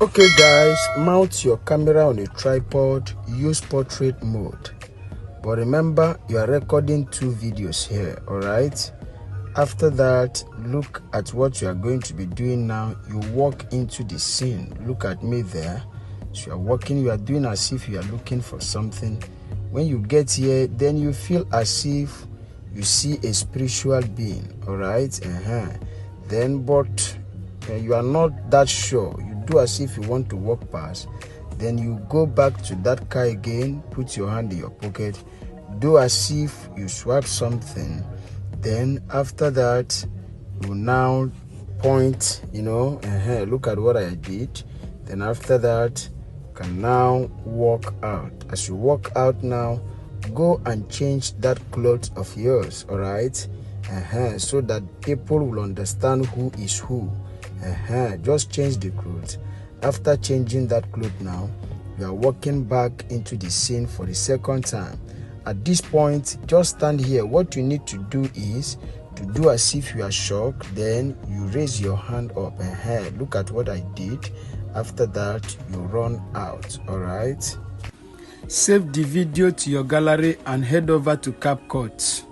Okay guys, mount your camera on a tripod, use portrait mode. But remember, you are recording 2 videos here, alright? After that, look at what you are going to be doing now. You walk into the scene. Look at me there. So you are walking, you are doing as if you are looking for something. When you get here, then you feel as if you see a spiritual being, alright? Then, but you are not that sure. You do as if you want to walk past. Then you go back to that car again, put your hand in your pocket, do as if you swipe something. Then after that, you now point, look at what I did. Then after that, you can now walk out. As you walk out now, go and change that clothes of yours, all right? So that people will understand who is who. Just change the clothes. After changing that cloth now, you are walking back into the scene for the second time. At this point, just stand here. What you need to do is to do as if you are shocked. Then you raise your hand up. Look at what I did. After that, you run out. All right. Save the video to your gallery and head over to CapCut.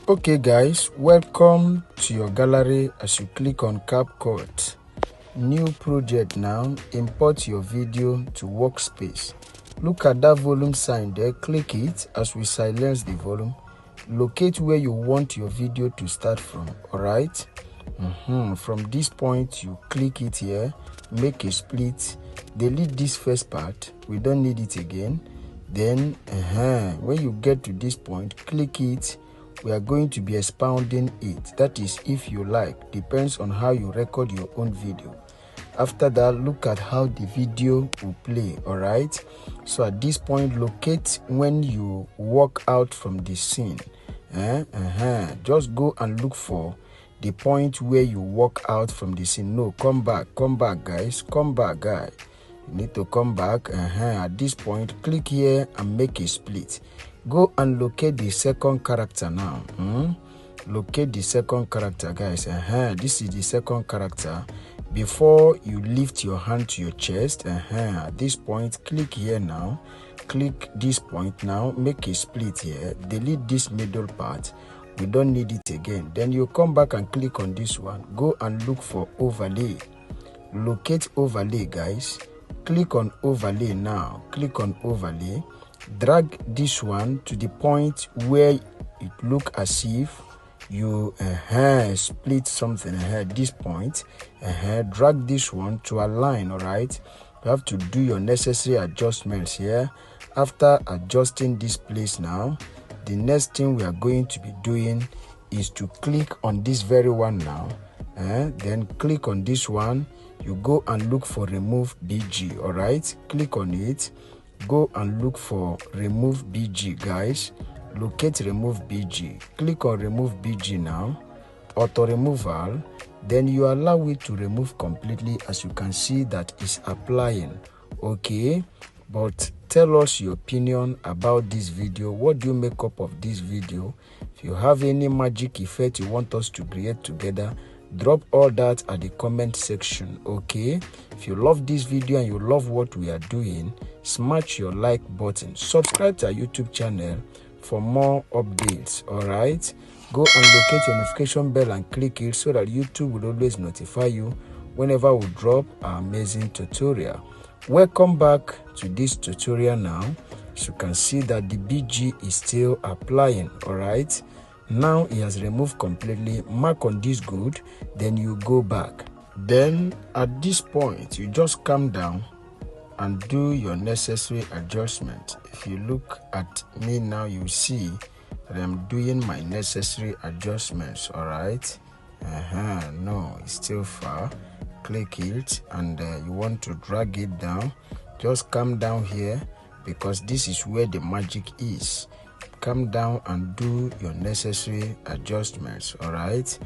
Okay guys, welcome to your gallery. As you click on CapCut, new project now, import your video to workspace. Look at that volume sign there, click it. As we silence the volume, locate where you want your video to start from, all right? From this point, you click it here, make a split, delete this first part, we don't need it again. Then when you get to this point, click it. We are going to be expounding it. That is, if you like, depends on how you record your own video. After that, look at how the video will play, all right? So at this point, locate when you walk out from the scene. Just go and look for the point where you walk out from the scene. No, come back guys, come back guys. You need to come back. At this point, click here and make a split. Go and locate the second character now. Locate the second character, guys. This is the second character. Before you lift your hand to your chest, at this point, click here now. Click this point now. Make a split here. Delete this middle part. We don't need it again. Then you come back and click on this one. Go and look for overlay. Locate overlay, guys. Click on overlay now. Click on overlay. Drag this one to the point where it look as if you split something. This point, drag this one to align. All right, you have to do your necessary adjustments here. After adjusting this place now, the next thing we are going to be doing is to click on this very one now. Then click on this one. You go and look for remove BG. All right, click on it. Go and look for remove BG, guys. Locate remove BG. Click on remove BG now. Auto removal. Then you allow it to remove completely. As you can see, that is applying. Okay, but tell us your opinion about this video. What do you make up of this video? If you have any magic effect you want us to create together, drop all that at the comment section. Okay, if you love this video and you love what we are doing, smash your like button, subscribe to our YouTube channel for more updates. All right, go and locate your notification bell and click it so that YouTube will always notify you whenever we drop our amazing tutorial. Welcome back to this tutorial now. As you can see that the BG is still applying. All right, now it has removed completely. Mark on this good, then you go back. Then at this point, you just calm down and do your necessary adjustment. If you look at me now, you see that I'm doing my necessary adjustments. All right, no, it's still far. Click it, and you want to drag it down. Just come down here, because this is where the magic is. Come down and do your necessary adjustments. All right,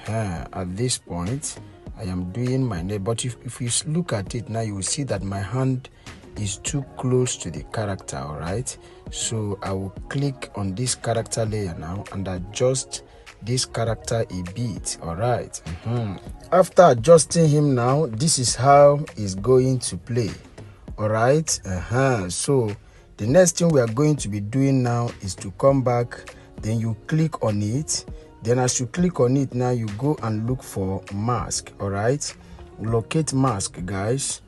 at this point I am doing my nail, but if you look at it now, you will see that my hand is too close to the character. All right, so I will click on this character layer now and adjust this character a bit. All right. After adjusting him now, this is how he's going to play. All right. So the next thing we are going to be doing now is to come back, then you click on it. Then as you click on it now, you go and look for mask. All right, locate mask, guys.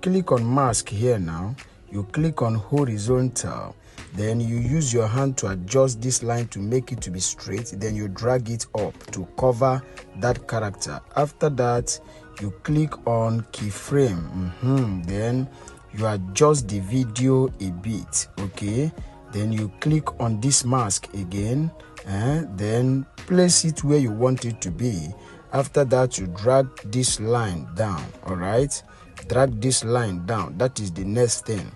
Click on mask here now. You click on horizontal, then you use your hand to adjust this line to make it to be straight. Then you drag it up to cover that character. After that, you click on keyframe. Then you adjust the video a bit. Okay, then you click on this mask again, then place it where you want it to be. After that, you drag this line down. All right, drag this line down. That is the next thing.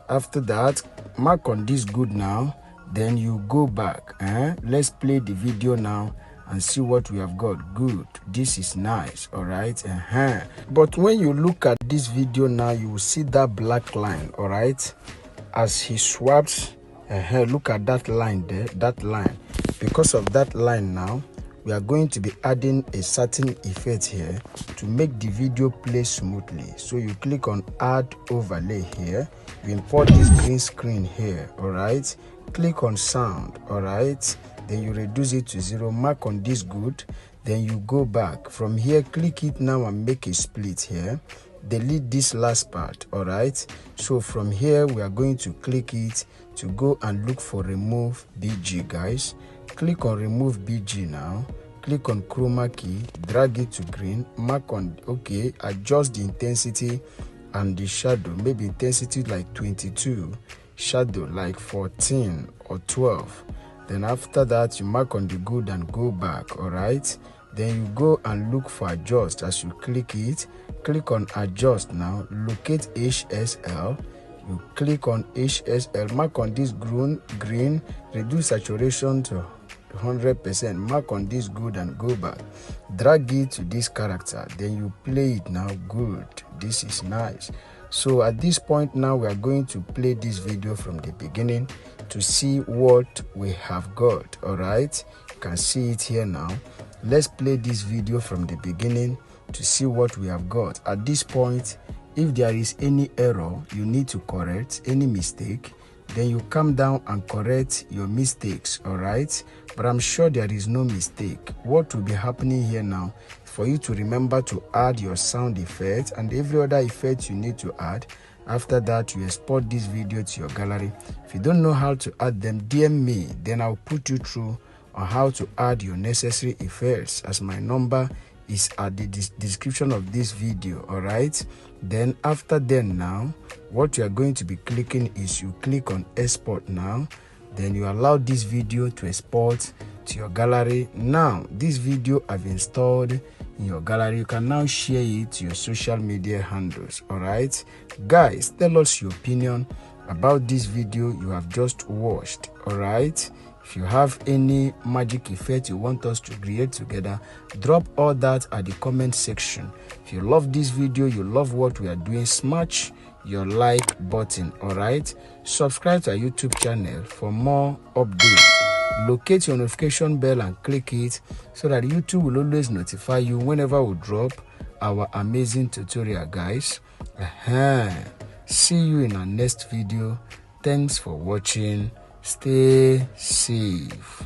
After that, mark on this good now. Then you go back. Let's play the video now and see what we have got. Good, this is nice. All right. But when you look at this video now, you will see that black line. All right, as he swaps. Look at that line there, that line. Because of that line now, we are going to be adding a certain effect here to make the video play smoothly. So you click on add overlay here, you import this green screen here. All right, click on sound. All right, then you reduce it to 0, mark on this good, then you go back from here, click it now and make a split here, delete this last part. All right, so from here we are going to click it to go and look for remove BG, guys. Click on remove BG now, click on chroma key, drag it to green, mark on okay, adjust the intensity and the shadow, maybe intensity like 22, shadow like 14 or 12. Then after that, you mark on the good and go back. All right, then you go and look for adjust. As you click it, click on adjust now, locate HSL, you click on HSL, mark on this green, reduce saturation to 100%, mark on this good and go back, drag it to this character, then you play it now. Good, this is nice. So at this point now, we are going to play this video from the beginning to see what we have got. All right, you can see it here now. Let's play this video from the beginning to see what we have got. At this point, if there is any error you need to correct, any mistake, then you come down and correct your mistakes. All right, but I'm sure there is no mistake. What will be happening here now, for you to remember to add your sound effect and every other effect you need to add. After that, you export this video to your gallery. If you don't know how to add them, DM me, then I'll put you through on how to add your necessary effects, as my number is at the description of this video. All right, then after then now, what you are going to be clicking is you click on export now, then you allow this video to export to your gallery. Now this video I've installed in your gallery, you can now share it to your social media handles. All right, guys, tell us your opinion about this video you have just watched. All right, if you have any magic effect you want us to create together, drop all that at the comment section. If you love this video, you love what we are doing, smash your like button. All right, subscribe to our YouTube channel for more updates. Locate your notification bell and click it so that YouTube will always notify you whenever we drop our amazing tutorial, guys. See you in our next video. Thanks for watching. Stay safe.